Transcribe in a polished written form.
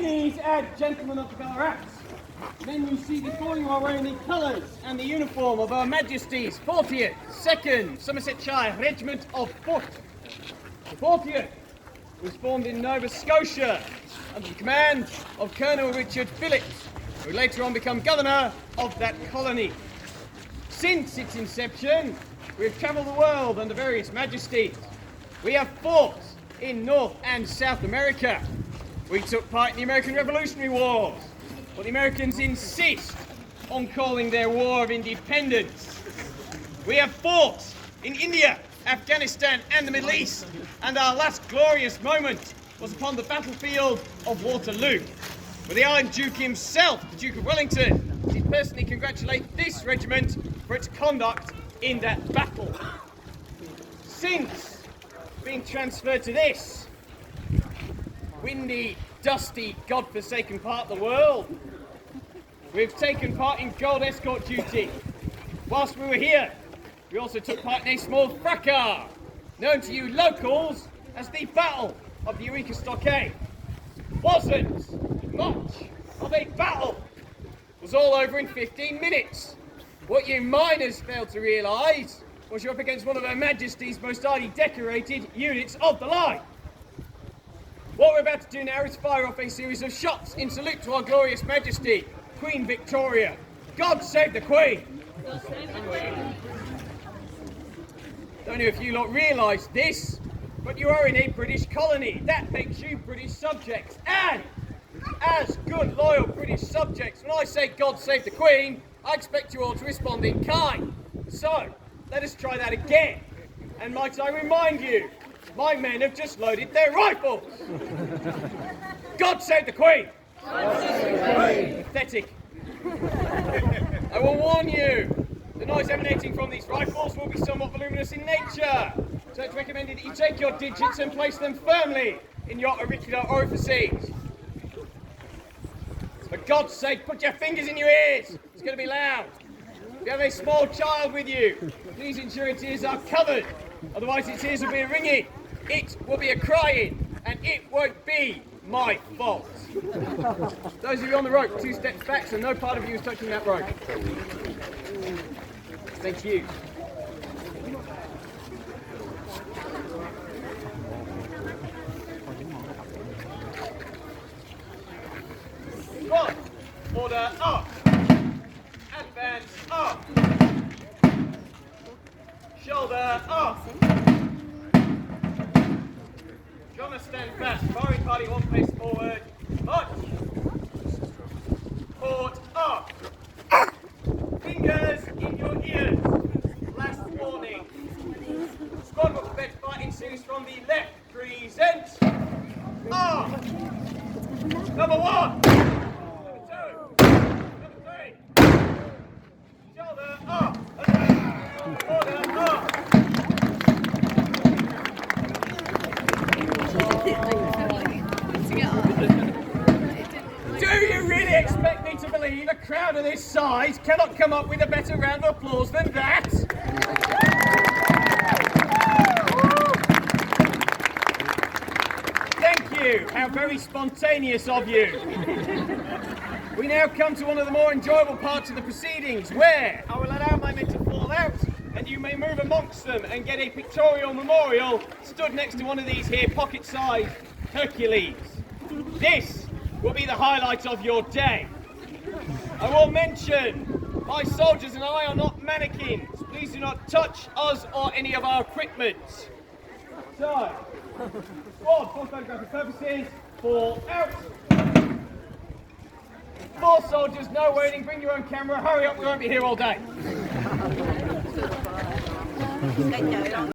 Ladies and gentlemen of the Ballarat, men you see before you are wearing the colours and the uniform of Her Majesty's 40th, 2nd Somersetshire Regiment of Foot. The 40th was formed in Nova Scotia under the command of Colonel Richard Phillips, who would later on become governor of that colony. Since its inception, we have travelled the world under various majesties. We have fought in North and South America. We took part in the American Revolutionary Wars, but the Americans insist on calling their War of Independence. We have fought in India, Afghanistan and the Middle East, and our last glorious moment was upon the battlefield of Waterloo, where the Iron Duke himself, the Duke of Wellington, did personally congratulate this regiment for its conduct in that battle. Since being transferred to this windy, dusty, God-forsaken part of the world, we've taken part in gold escort duty. Whilst we were here, we also took part in a small fracas, known to you locals as the Battle of the Eureka Stockade. Wasn't much of a battle. It was all over in 15 minutes. What you miners failed to realise was you're up against one of Her Majesty's most highly decorated units of the line. What we're about to do now is fire off a series of shots in salute to our glorious Majesty, Queen Victoria. God save the Queen! God save the Queen! Don't know if you lot realise this, but you are in a British colony. That makes you British subjects. And as good, loyal British subjects, when I say God save the Queen, I expect you all to respond in kind. So, let us try that again. And might I remind you, my men have just loaded their rifles. God save the Queen! God save the Queen! Pathetic. I will warn you, the noise emanating from these rifles will be somewhat voluminous in nature. So it's recommended that you take your digits and place them firmly in your auricular orifices. For God's sake, put your fingers in your ears. It's going to be loud. If you have a small child with you, please ensure its ears are covered. Otherwise its ears will be ringing, it will be a crying, and it won't be my fault. Those of you on the rope, 2 steps back so no part of you is touching that rope. Thank you. One, order up. Advance up. Shoulder up. Drummer stand fast. Firing party 1 pace forward. March. Port up. Fingers in your ears. Last warning. Squad will prepare to fight in series from the left. Present. Up. Number 1. Number 2. Number 3. Shoulder up. Order up. Do you really expect me to believe a crowd of this size cannot come up with a better round of applause than that? Thank you. How very spontaneous of you. We now come to one of the more enjoyable parts of the proceedings, where I will allow my men to fall out and you may move amongst them and get a pictorial memorial stood next to one of these here pocket-sized Hercules. This will be the highlight of your day. I will mention, my soldiers and I are not mannequins. Please do not touch us or any of our equipment. So, squad, for photographic purposes, fall out. 4 soldiers, no waiting, bring your own camera, hurry up, we won't be here all day.